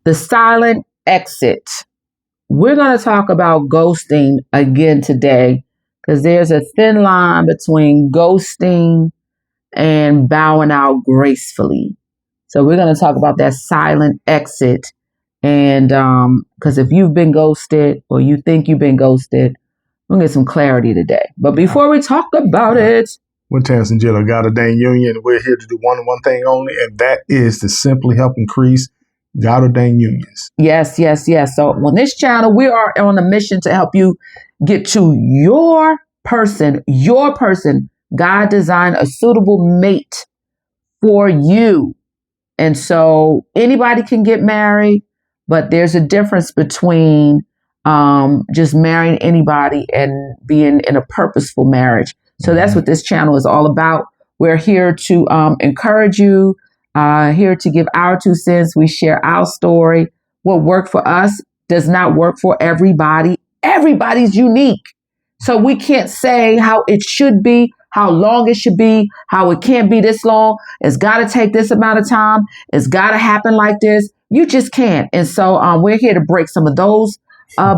The silent exit. We're going to talk about ghosting again today because there's a thin line between ghosting and bowing out gracefully. So we're going to talk about that silent exit. And because if you've been ghosted or you think you've been ghosted, we'll get some clarity today. But before we talk about it, we're Terrence and Jill of God-Ordained Union. We're here to do one thing only, and that is to simply help increase God-Ordained unions. Yes. So on this channel, we are on a mission to help you get to your person. God designed a suitable mate for you. And so anybody can get married, but there's a difference between just marrying anybody and being in a purposeful marriage. So that's what this channel is all about. We're here to encourage you, here to give our 2 cents. We share our story. What worked for us does not work for everybody. Everybody's unique. So we can't say how it should be, how long it should be, how it can't be this long. It's got to take this amount of time. It's got to happen like this. You just can't. And so we're here to break some of those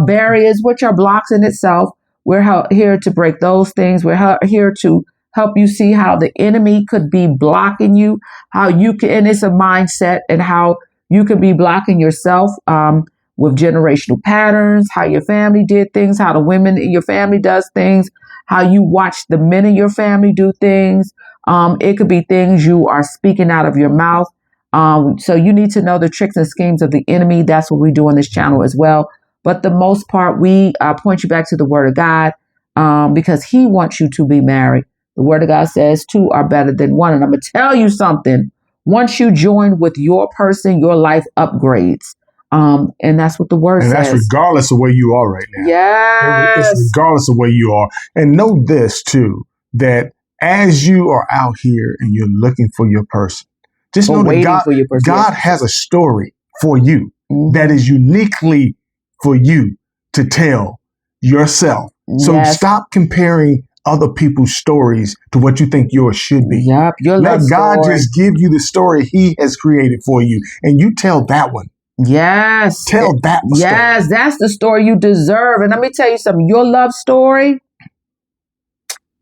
barriers, which are blocks in itself. We're here to break those things. We're here to help you see how the enemy could be blocking you, how you can, and it's a mindset, and how you could be blocking yourself with generational patterns, how your family did things, how the women in your family does things, how you watch the men in your family do things. It could be things you are speaking out of your mouth. So you need to know the tricks and schemes of the enemy. That's what we do on this channel as well. But the most part, we point you back to the Word of God because He wants you to be married. The Word of God says 2 are better than 1. And I'm going to tell you something. Once you join with your person, your life upgrades. And that's what the Word says. And that's regardless of where you are right now. Yes. It's regardless of where you are. And know this, too, that as you are out here and you're looking for your person, just know that God has a story for you that is uniquely for you to tell yourself. So stop comparing other people's stories to what you think yours should be. Yep. Let God just give you the story He has created for you, and you tell that one. Yes. Tell that story. Yes, that's the story you deserve. And let me tell you something. Your love story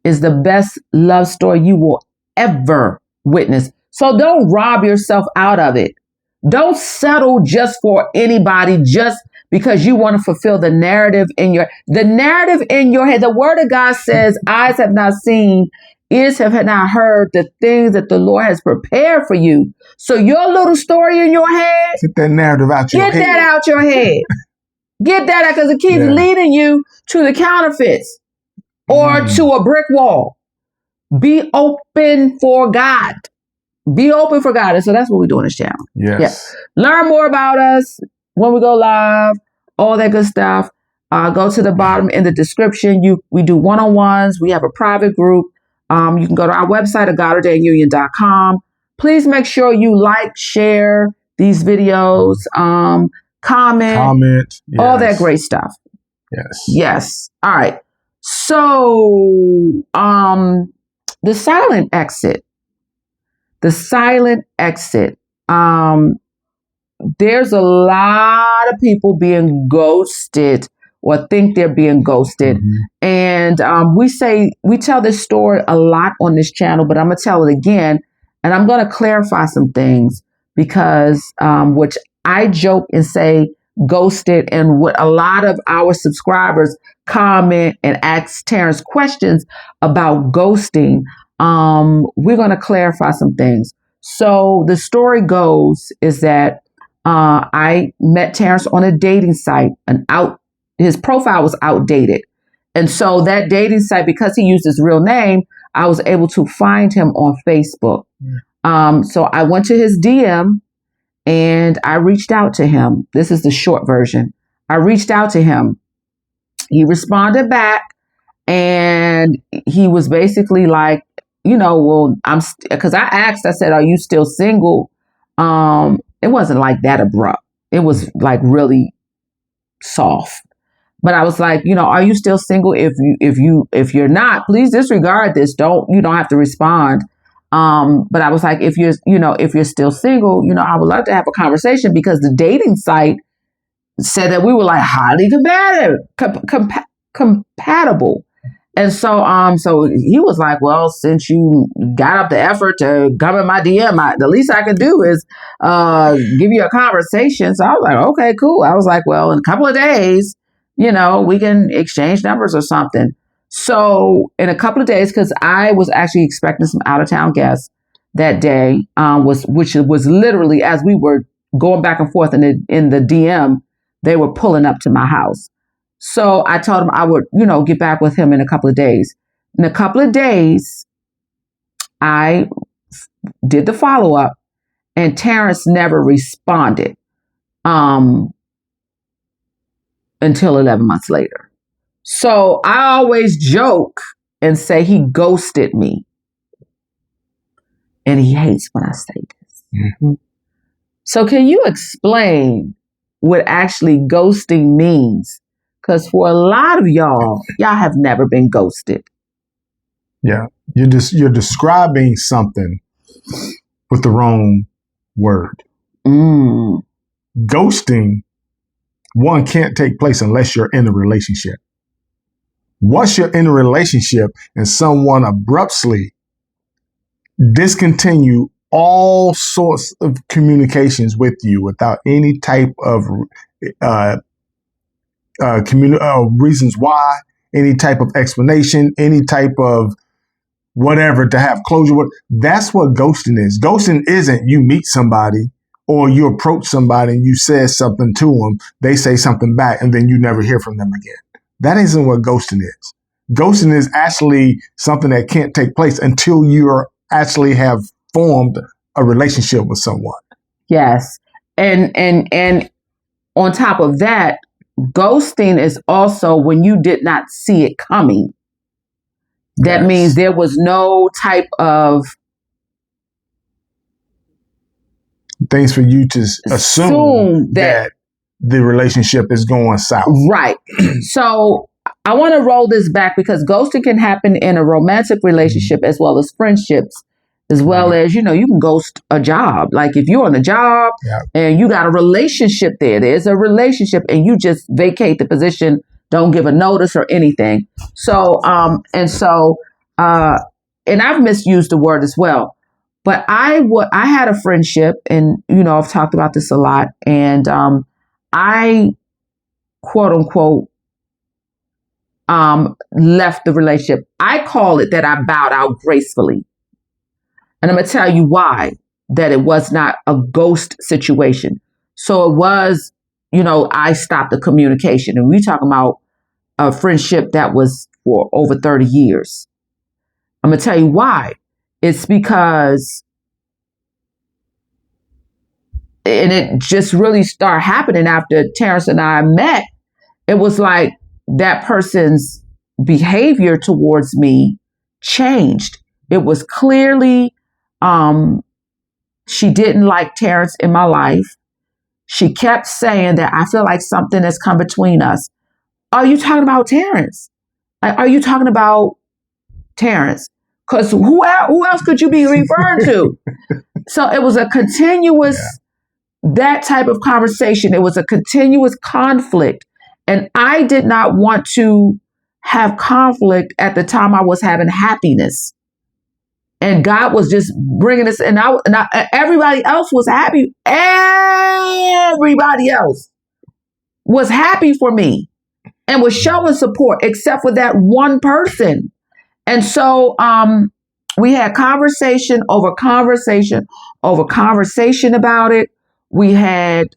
is the best love story you will ever witness. So don't rob yourself out of it. Don't settle just for anybody just because you want to fulfill the narrative in your head. The Word of God says, eyes have not seen, ears have not heard the things that the Lord has prepared for you. So your little story in your head, get that narrative out your head. Get that out your head. Get that out because it keeps leading you to the counterfeits or to a brick wall. Be open for God. Be open for God. And so that's what we do on this channel. Yes. Yeah. Learn more about us when we go live, all that good stuff. Go to the bottom in the description. We do one-on-ones. We have a private group. You can go to our website at GodOrdainedUnion.com. Please make sure you like, share these videos, comment, all that great stuff. Yes. All right. So, the silent exit. There's a lot of people being ghosted or think they're being ghosted. And we tell this story a lot on this channel, but I'm going to tell it again. And I'm going to clarify some things because which I joke and say ghosted, and what a lot of our subscribers comment and ask Terrence questions about ghosting. We're going to clarify some things. So the story goes is that I met Terrence on a dating site, his profile was outdated. And so that dating site, because he used his real name, I was able to find him on Facebook. So I went to his DM and I reached out to him. This is the short version. I reached out to him. He responded back and he was basically like, well, because I asked, I said, are you still single? It wasn't like that abrupt. It was like really soft. But I was like, are you still single? If you're not, please disregard this. You don't have to respond. But I was like, if you're still single, I would love to have a conversation, because the dating site said that we were like highly compatible. And so he was like, well, since you got up the effort to come in my DM, the least I could do is give you a conversation. So I was like, okay, cool. I was like, well, in a couple of days, we can exchange numbers or something. So in a couple of days, because I was actually expecting some out of town guests that day, which was literally as we were going back and forth in the DM, they were pulling up to my house. So I told him I would, get back with him in a couple of days. In a couple of days, I did the follow up, and Terrence never responded until 11 months later. So I always joke and say he ghosted me. And he hates when I say this. Mm-hmm. So can you explain what actually ghosting means? Because for a lot of y'all have never been ghosted. Yeah. You're describing something with the wrong word. Ghosting, one, can't take place unless you're in a relationship. Once you're in a relationship and someone abruptly discontinue all sorts of communications with you without any type of reasons why, any type of explanation, any type of whatever to have closure with, that's what ghosting is. Ghosting isn't you meet somebody or you approach somebody and you say something to them, they say something back, and then you never hear from them again. That isn't what ghosting is. Ghosting is actually something that can't take place until you actually have formed a relationship with someone. Yes. And on top of that, ghosting is also when you did not see it coming. That means there was no type of things for you to assume that the relationship is going south. Right. So I want to roll this back, because ghosting can happen in a romantic relationship as well as friendships, as well as, you can ghost a job. Like if you're on a job and you got a relationship there's a relationship, and you just vacate the position, don't give a notice or anything. So, and I've misused the word as well, but I had a friendship, and, I've talked about this a lot, and I, quote unquote, left the relationship. I call it that I bowed out gracefully. And I'm going to tell you why, that it was not a ghost situation. So it was, I stopped the communication. And we're talking about a friendship that was for over 30 years. I'm going to tell you why. It's because, and it just really started happening after Terrence and I met. It was like that person's behavior towards me changed. It was clearly, she didn't like Terrence in my life. She kept saying that I feel like something has come between us. Are you talking about Terrence? Are you talking about Terrence? Because who else could you be referring to? So it was a continuous, that type of conversation. It was a continuous conflict. And I did not want to have conflict at the time I was having happiness. And God was just bringing us, and everybody else was happy. Everybody else was happy for me and was showing support, except for that one person. And so we had conversation over conversation about it. We had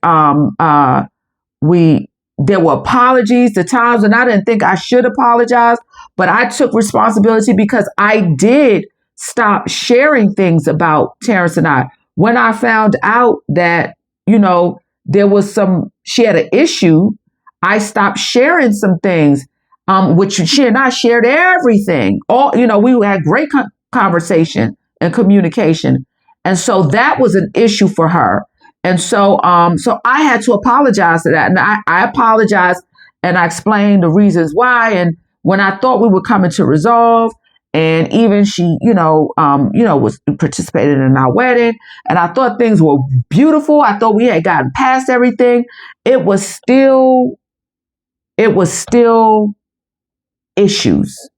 there were apologies at times, and I didn't think I should apologize, but I took responsibility because I did stop sharing things about Terrence and I. When I found out that, there was she had an issue, I stopped sharing some things, which she and I shared everything. We had great conversation and communication. And so that was an issue for her. And so I had to apologize to that. And I apologized, and I explained the reasons why. And when I thought we were coming to resolve, And even she, was participating in our wedding. And I thought things were beautiful. I thought we had gotten past everything. It was still issues.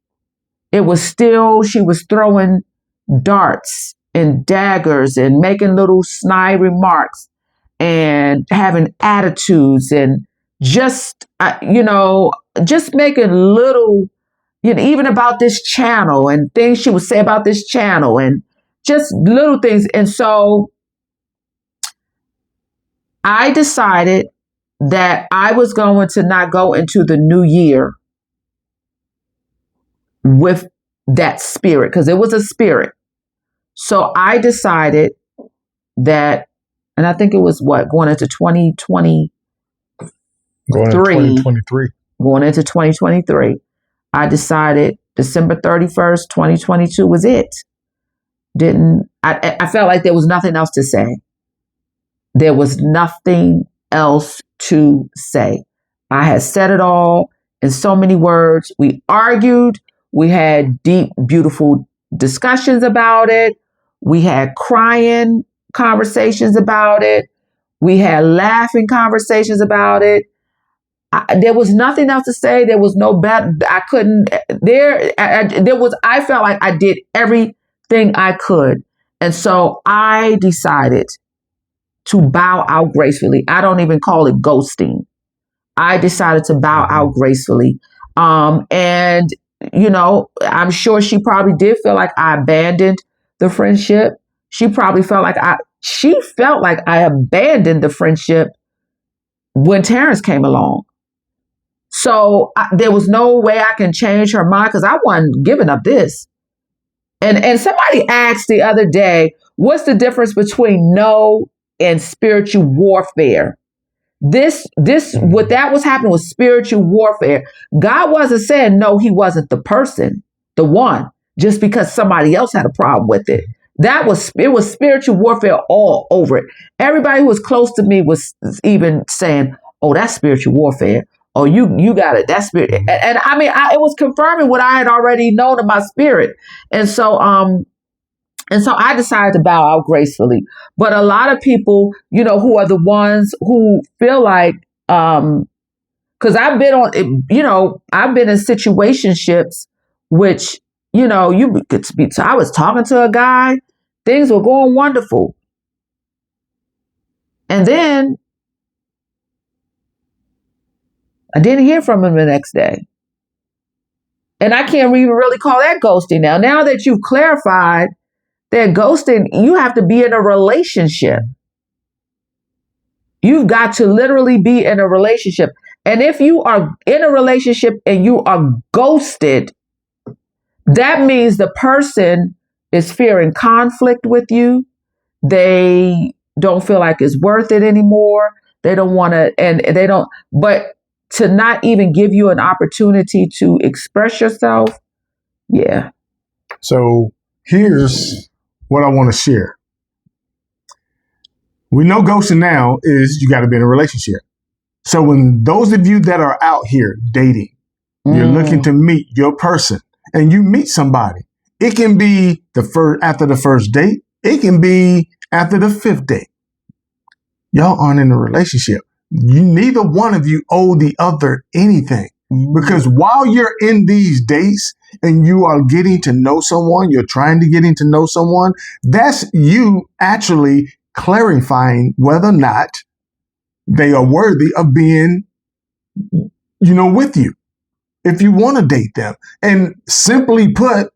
It was still, she was throwing darts and daggers and making little snide remarks and having attitudes and just making little, even about this channel and things she would say about this channel and just little things. And so I decided that I was going to not go into the new year with that spirit, because it was a spirit. So I decided that, and I think it was going into 2023. Going into 2023. I decided December 31st, 2022 was it. I felt like there was nothing else to say. There was nothing else to say. I had said it all in so many words. We argued. We had deep, beautiful discussions about it. We had crying conversations about it. We had laughing conversations about it. There was nothing else to say. There was no better. I couldn't. I felt like I did everything I could. And so I decided to bow out gracefully. I don't even call it ghosting. I decided to bow out gracefully. And I'm sure she probably did feel like I abandoned the friendship. She probably felt like I abandoned the friendship when Terrence came along. So there was no way I can change her mind, because I wasn't giving up this. And somebody asked the other day, what's the difference between no and spiritual warfare? What that was happening was spiritual warfare. God wasn't saying no, he wasn't the person, the one, just because somebody else had a problem with it. It was spiritual warfare all over it. Everybody who was close to me was even saying, oh, that's spiritual warfare. Oh, you got it. That's spirit. And I mean, it was confirming what I had already known in my spirit. And so I decided to bow out gracefully. But a lot of people, who are the ones who feel like, because I've been in situationships, which, you could speak to. I was talking to a guy, things were going wonderful. And then I didn't hear from him the next day. And I can't even really call that ghosting now. Now that you've clarified that ghosting, you have to be in a relationship. You've got to literally be in a relationship. And if you are in a relationship and you are ghosted, that means the person is fearing conflict with you. They don't feel like it's worth it anymore. They don't want to, but to not even give you an opportunity to express yourself. Yeah. So here's what I want to share. We know ghosting now is you got to be in a relationship. So when those of you that are out here dating, you're looking to meet your person and you meet somebody, it can be after the first date. It can be after the fifth date. Y'all aren't in a relationship. Neither one of you owe the other anything, because while you're in these dates and you are getting to know someone, you're trying to get to know someone, that's you actually clarifying whether or not they are worthy of being, with you, if you want to date them. And simply put,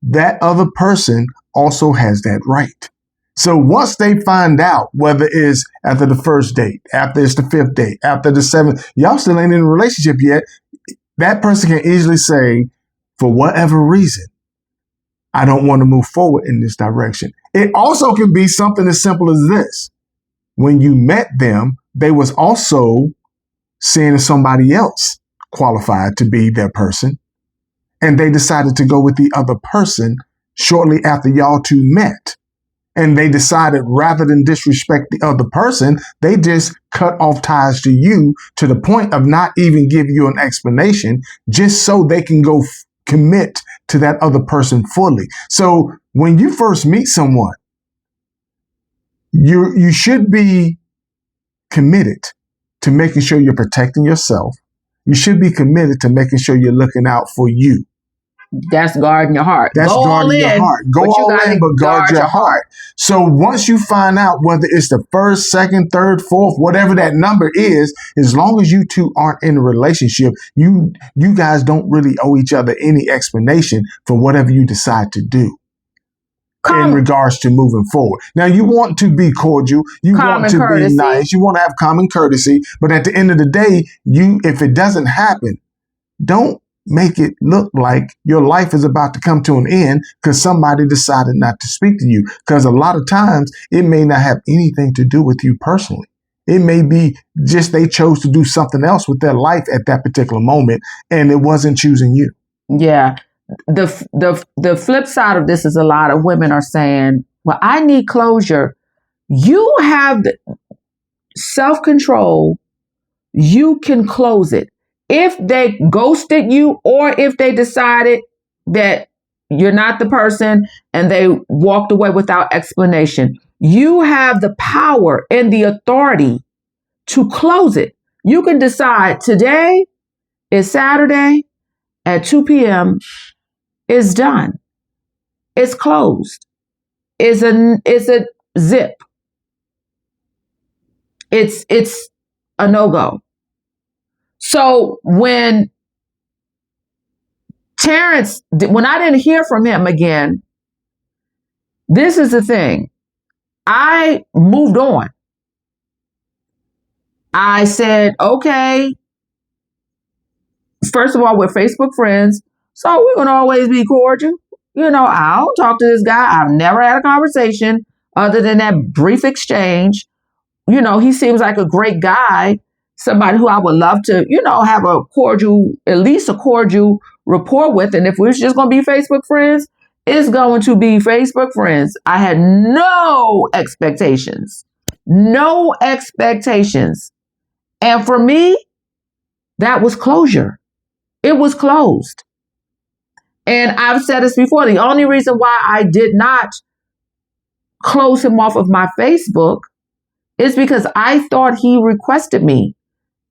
that other person also has that right. So once they find out, whether it's after the first date, after it's the fifth date, after the seventh, y'all still ain't in a relationship yet, that person can easily say, for whatever reason, I don't want to move forward in this direction. It also can be something as simple as this. When you met them, they was also seeing somebody else qualified to be their person, and they decided to go with the other person shortly after y'all two met. And they decided, rather than disrespect the other person, they just cut off ties to you, to the point of not even giving you an explanation, just so they can go commit to that other person fully. So when you first meet someone, you should be committed to making sure you're protecting yourself. You should be committed to making sure you're looking out for you. That's guarding your heart. That's guarding your heart. Go all in, but guard your heart. So once you find out whether it's the first, second, third, fourth, whatever that number is, as long as you two aren't in a relationship, you guys don't really owe each other any explanation for whatever you decide to do in regards to moving forward. Now, you want to be cordial. You want to be nice. You want to have common courtesy. But at the end of the day, if it doesn't happen, don't make it look like your life is about to come to an end because somebody decided not to speak to you. Because a lot of times it may not have anything to do with you personally. It may be just they chose to do something else with their life at that particular moment, and it wasn't choosing you. Yeah. The flip side of this is a lot of women are saying, well, I need closure. You have the self-control. You can close it. If they ghosted you or if they decided that you're not the person and they walked away without explanation, you have the power and the authority to close it. You can decide today is Saturday at 2 p.m. It's done. It's closed. It's a zip. It's a no-go. So when Terrence, when I didn't hear from him again, this is the thing. I moved on. I said, okay, first of all, we're Facebook friends, so we're going to always be cordial. You know, I don't talk to this guy. I've never had a conversation other than that brief exchange. You know, he seems like a great guy, somebody who I would love to, you know, have a cordial, at least a cordial rapport with. And if we're just going to be Facebook friends, it's going to be Facebook friends. I had no expectations. And for me, that was closure. It was closed. And I've said this before. The only reason why I did not close him off of my Facebook is because I thought he requested me.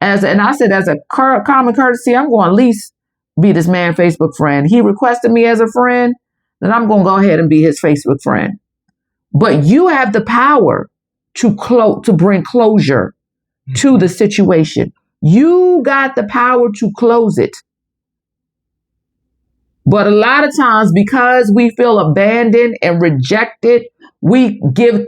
And I said, as a common courtesy, I'm going to at least be this man's Facebook friend. He requested me as a friend, then I'm going to go ahead and be his Facebook friend. But you have the power to bring closure to the situation. You got the power to close it. But a lot of times, because we feel abandoned and rejected, we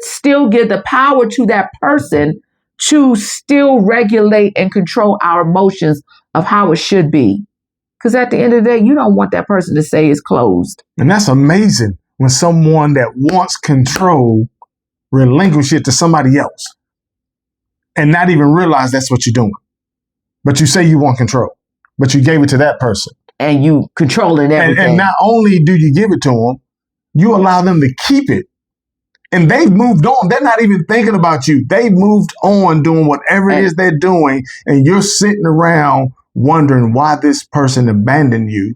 still give the power to that person to still regulate and control our emotions of how it should be. Because at the end of the day, you don't want that person to say it's closed. And that's amazing when someone that wants control relinquish it to somebody else and not even realize that's what you're doing. But you say you want control, but you gave it to that person. And you controlling everything. And not only do you give it to them, you allow them to keep it. And they've moved on. They're not even thinking about you. They've moved on doing whatever it is they're doing. And you're sitting around wondering why this person abandoned you.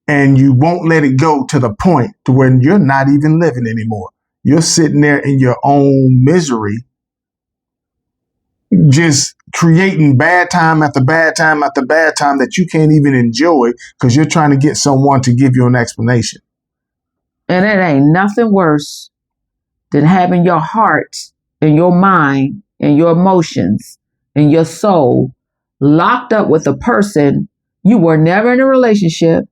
And you won't let it go to the point to where you're not even living anymore. You're sitting there in your own misery, just creating bad time after bad time after bad time that you can't even enjoy because you're trying to get someone to give you an explanation. And it ain't nothing worse than having your heart and your mind and your emotions and your soul locked up with a person you were never in a relationship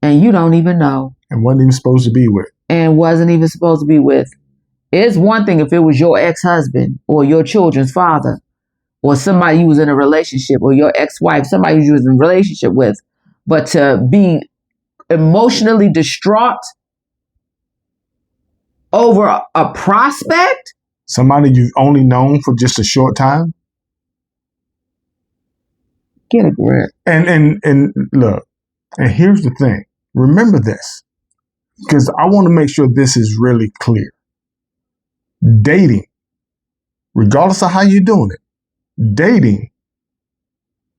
and you don't even know. And wasn't even supposed to be with. It's one thing if it was your ex-husband or your children's father or somebody you was in a relationship or your ex-wife, somebody you was in a relationship with, but to be emotionally distraught over a prospect? Somebody you've only known for just a short time? Get a grip. And look, and here's the thing. Remember this, because I want to make sure this is really clear. Dating, regardless of how you're doing it, dating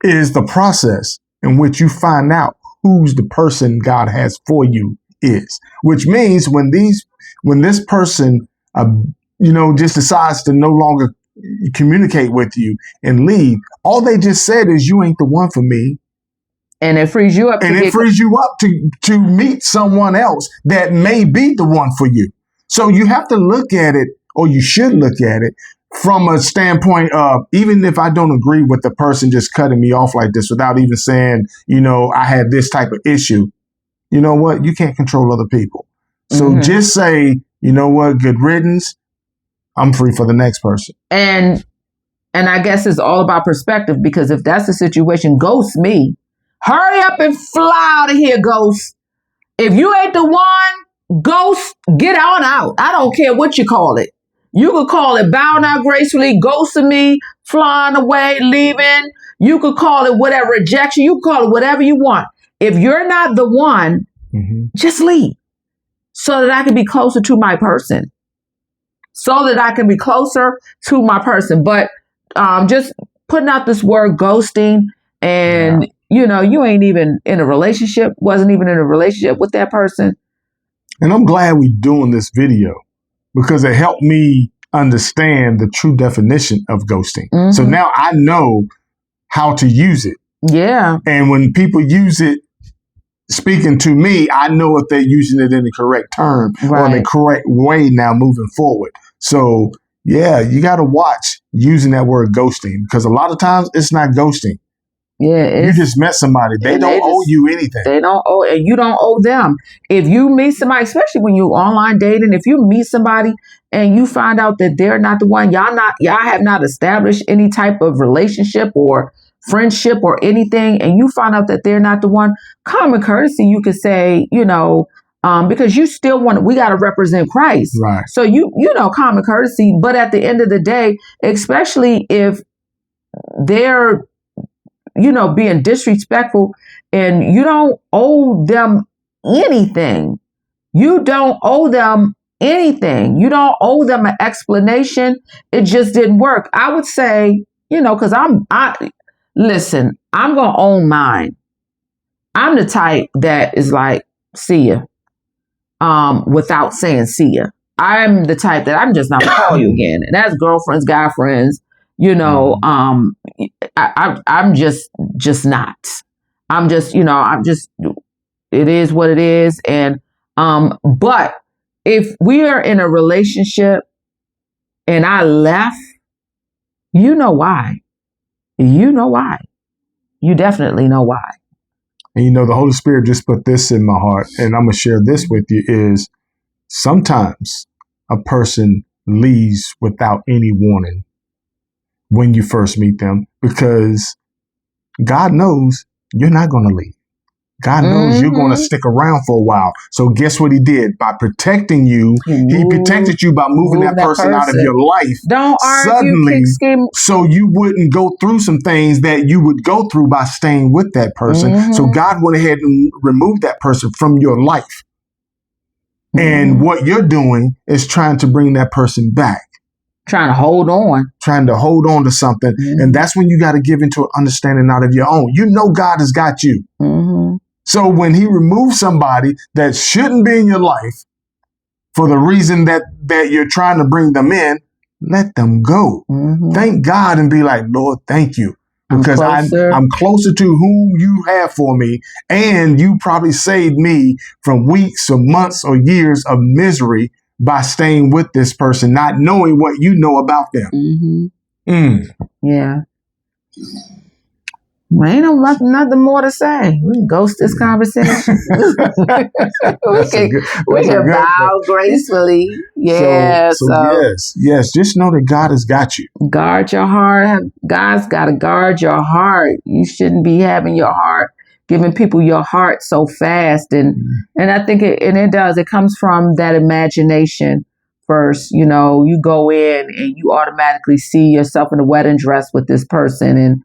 is the process in which you find out who's the person God has for you is. Which means when this person, just decides to no longer communicate with you and leave, all they just said is, you ain't the one for me. And it frees you up. To meet someone else that may be the one for you. So you have to look at it, or you should look at it, from a standpoint of, even if I don't agree with the person just cutting me off like this without even saying, I had this type of issue, you know what? You can't control other people. So just say, you know what? Good riddance. I'm free for the next person. And I guess it's all about perspective, because if that's the situation, ghost me. Hurry up and fly out of here, ghost. If you ain't the one, ghost, get on out. I don't care what you call it. You could call it bowing out gracefully, ghosting me, flying away, leaving. You could call it whatever, rejection. You can call it whatever you want. If you're not the one, just leave, so that I can be closer to my person. But just putting out this word ghosting, and you ain't even in a relationship, wasn't even in a relationship with that person. And I'm glad we're doing this video, because it helped me understand the true definition of ghosting. So now I know how to use it. Yeah. And when people use it, speaking to me, I know if they're using it in the correct term or in the correct way now moving forward. So yeah, you got to watch using that word ghosting, because a lot of times it's not ghosting. Yeah, you just met somebody. They don't owe you anything. They don't owe, and you don't owe them. If you meet somebody, especially when you online dating, if you meet somebody and you find out that they're not the one, y'all have not established any type of relationship or friendship or anything, and you find out that they're not the one, common courtesy, you could say, because you still we got to represent Christ. Right. So common courtesy, but at the end of the day, especially if they're being disrespectful, and you don't owe them anything. You don't owe them anything. You don't owe them an explanation. It just didn't work. I would say, because listen, I'm going to own mine. I'm the type that is like, see ya, without saying see ya. I'm the type that I'm just not going to call you again. And that's girlfriends, guy friends. I'm just not. It is what it is. And, but if we are in a relationship and I left, you know why. You definitely know why. And the Holy Spirit just put this in my heart, and I'm going to share this with you, is sometimes a person leaves without any warning when you first meet them, because God knows you're not going to leave. God knows you're going to stick around for a while. So guess what he did? By protecting you, he protected you by moving that person out of your life. Don't argue, suddenly, so you wouldn't go through some things that you would go through by staying with that person. So God went ahead and removed that person from your life. And what you're doing is trying to bring that person back. Trying to hold on to something. And that's when you got to give into an understanding out of your own. God has got you. So when he removes somebody that shouldn't be in your life for the reason that you're trying to bring them in, let them go. Thank God and be like, Lord, thank you. Because I'm closer to whom you have for me. And you probably saved me from weeks or months or years of misery by staying with this person, not knowing what you know about them. Yeah. Well, ain't nothing more to say. We can ghost this conversation. we can bow gracefully. Yeah. So yes. Just know that God has got you. Guard your heart. God's got to guard your heart. You shouldn't be having your heart, giving people your heart so fast. And I think it does. It comes from that imagination first. You go in and you automatically see yourself in a wedding dress with this person, and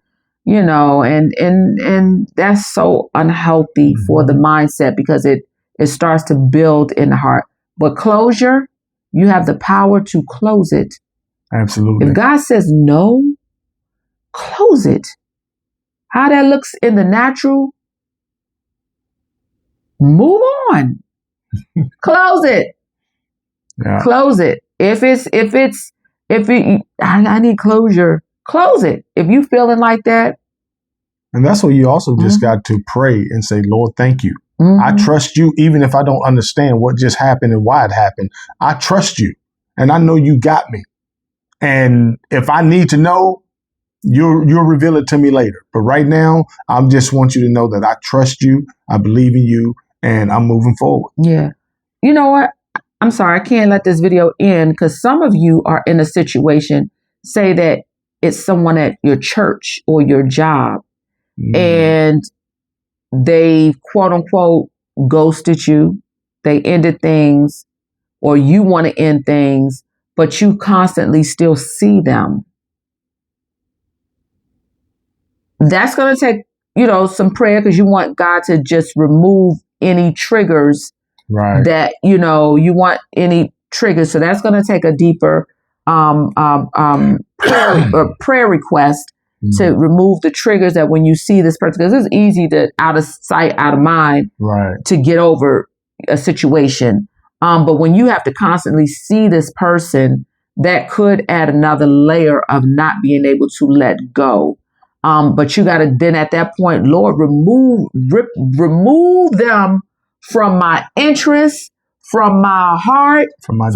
and that's so unhealthy for the mindset, because it starts to build in the heart. But closure, you have the power to close it. Absolutely. If God says no, close it. How that looks in the natural, Move on. Close it. Yeah. Close it. I need closure. Close it. If you feeling like that. And that's what you also just got to pray and say, Lord, thank you. I trust you, even if I don't understand what just happened and why it happened. I trust you, and I know you got me. And if I need to know, you'll reveal it to me later. But right now, I just want you to know that I trust you, I believe in you, and I'm moving forward. Yeah. You know what? I'm sorry, I can't let this video end because some of you are in a situation, say that it's someone at your church or your job, and they quote unquote ghosted you. They ended things, or you want to end things, but you constantly still see them. That's going to take, some prayer because you want God to just remove any triggers that, you want any triggers. So that's going to take a deeper prayer request to remove the triggers that when you see this person, because it's easy to out of sight, out of mind to get over a situation. But when you have to constantly see this person, that could add another layer of not being able to let go. But you got to then at that point, Lord, remove them from my interests, from my heart, from my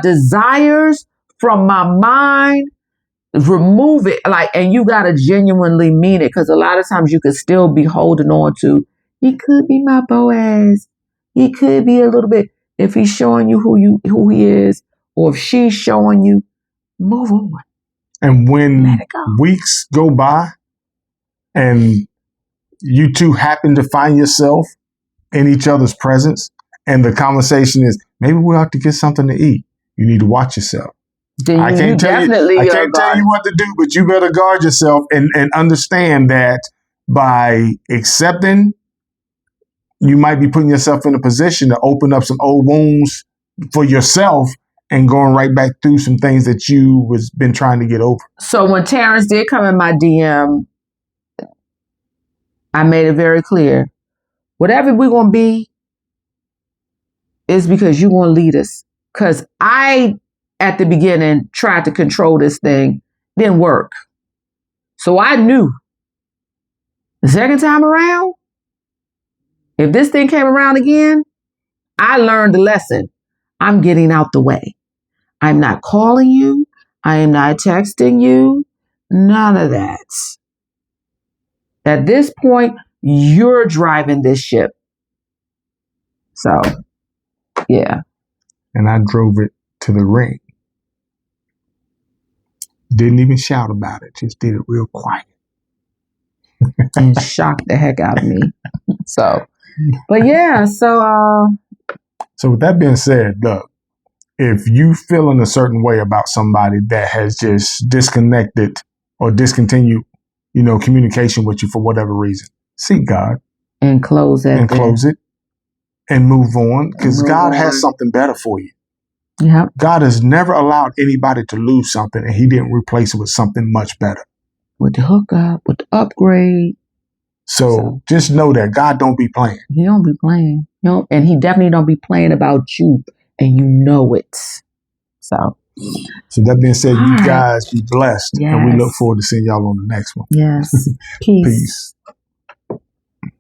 desires, from my mind. Remove it, and you got to genuinely mean it, because a lot of times you could still be holding on to, he could be my Boaz. He could be a little bit, if he's showing you who he is, or if she's showing you, move on. And when weeks go by and you two happen to find yourself in each other's presence, and the conversation is, maybe we ought to get something to eat, you need to watch yourself. I can't tell you what to do, but you better guard yourself and understand that by accepting, you might be putting yourself in a position to open up some old wounds for yourself and going right back through some things that you was been trying to get over. So when Terrence did come in my DM, I made it very clear, whatever we're going to be is because you're going to lead us. Because I, at the beginning, tried to control this thing, didn't work. So I knew the second time around, if this thing came around again, I learned the lesson. I'm getting out the way. I'm not calling you. I am not texting you. None of that. At this point, you're driving this ship. So, yeah. And I drove it to the ring. Didn't even shout about it. Just did it real quiet. And shocked the heck out of me. So, but yeah, so with that being said, look, if you feeling a certain way about somebody that has just disconnected or discontinued, communication with you for whatever reason, seek God. And close it. And move on, because God has something better for you. Yeah. God has never allowed anybody to lose something and he didn't replace it with something much better. With the hookup, with the upgrade. So just know that God don't be playing. He don't be playing. And he definitely don't be playing about you, and you know it. So that being said, you guys be blessed. Yes. And we look forward to seeing y'all on the next one. Yes. Peace.